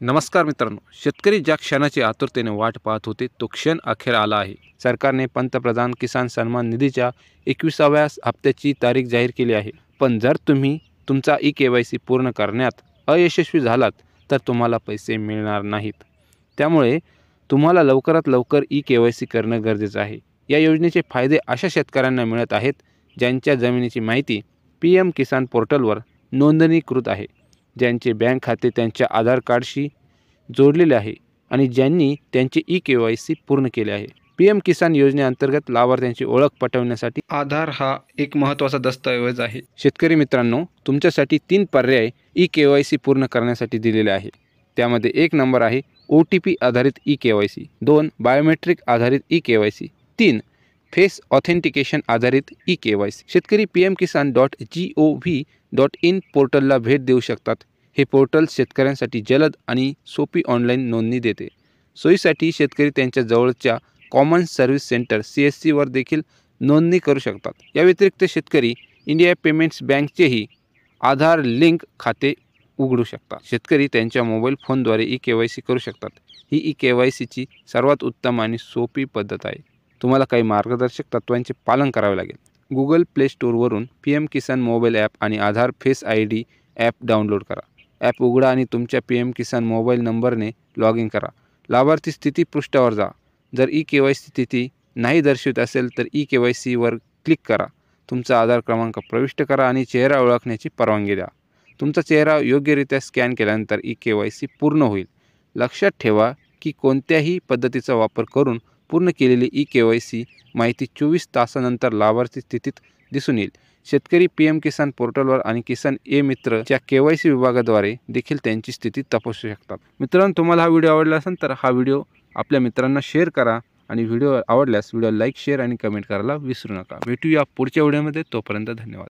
नमस्कार मित्रांनो, शेतकरी ज्या क्षणाची आतुरतेने वाट पाहत होते तो क्षण अखेर आला आहे. सरकारने पंतप्रधान किसान सन्मान निधीच्या 21व्या हप्त्याची तारीख जाहीर केली आहे. पण जर तुम्ही तुमचा ई-के-वाय-सी पूर्ण करण्यात अयशस्वी झालात तर तुम्हाला पैसे मिळणार नाहीत. त्यामुळे तुम्हाला लवकरात लवकर ई-के-वाय-सी करणं गरजेचं आहे. या योजनेचे फायदे अशा शेतकऱ्यांना मिळत आहेत ज्यांच्या जमिनीची माहिती PM किसान पोर्टलवर नोंदणीकृत आहे, ज्यांचे बँक खाते त्यांच्या आधार कार्डशी जोडलेले आहे आणि ज्यांनी त्यांचे ई-के-वाय-सी पूर्ण केले आहे. PM किसान योजनेअंतर्गत लाभार्थ्यांची ओळख पटवण्यासाठी आधार हा एक महत्त्वाचा दस्तऐवज आहे. शेतकरी मित्रांनो, तुमच्यासाठी 3 पर्याय ई-के-वाय-सी पूर्ण करण्यासाठी दिलेले आहे. त्यामध्ये 1 नंबर आहे OTP आधारित ई-के-वाय-सी, 2 बायोमेट्रिक आधारित ई-के-वाय-सी, 3 फेस ऑथेंटिकेशन आधारित ई-के-वाय-सी. शेतकरी pmkisan.gov.in पोर्टलला भेट देऊ शकतात. हे पोर्टल शेतकऱ्यांसाठी जलद आणि सोपी ऑनलाईन नोंदणी देते. सोयीसाठी शेतकरी त्यांच्या जवळच्या कॉमन सर्व्हिस सेंटर CSC वर देखील नोंदणी करू शकतात. या व्यतिरिक्त शेतकरी इंडिया पेमेंट्स बँकचेही आधार लिंक खाते उघडू शकतात. शेतकरी त्यांच्या मोबाईल फोनद्वारे ई-के-वाय-सी करू शकतात. ही ई-के-वाय-सीची सर्वात उत्तम आणि सोपी पद्धत आहे. तुम्हाला काही मार्गदर्शक तत्त्वांचे पालन करावे लागेल. Google प्ले स्टोअरवरून PM किसान मोबाईल ॲप आणि आधार फेस ID ॲप डाउनलोड करा. ॲप उघडा आणि तुमच्या PM किसान मोबाईल नंबरने लॉग इन करा. लाभार्थी स्थिती पृष्ठावर जा. जर ई-के-वाय-सी स्थिती नाही दर्शवित असेल तर ई-के-वाय-सीवर क्लिक करा. तुमचा आधार क्रमांक प्रविष्ट करा आणि चेहरा ओळखण्याची परवानगी द्या. तुमचा चेहरा योग्यरित्या स्कॅन केल्यानंतर ई-के-वाय-सी पूर्ण होईल. लक्षात ठेवा की कोणत्याही पद्धतीचा वापर करून पूर्ण केलेली ई-के-वाय-सी माहिती 24 तासानंतर लाभार्थी स्थितीत दिसून येईल. शेतकरी PM किसान पोर्टलवर आणि किसान मित्रच्या KYC विभागाद्वारे देखील त्यांची स्थिती तपासू शकतात. मित्रांनो, तुम्हाला हा व्हिडिओ आवडला असेल तर हा व्हिडिओ आपल्या मित्रांना शेअर करा आणि व्हिडिओ आवडल्यास व्हिडिओ लाईक, शेअर आणि कमेंट करायला विसरू नका. भेटूया पुढच्या व्हिडिओमध्ये. तोपर्यंत धन्यवाद.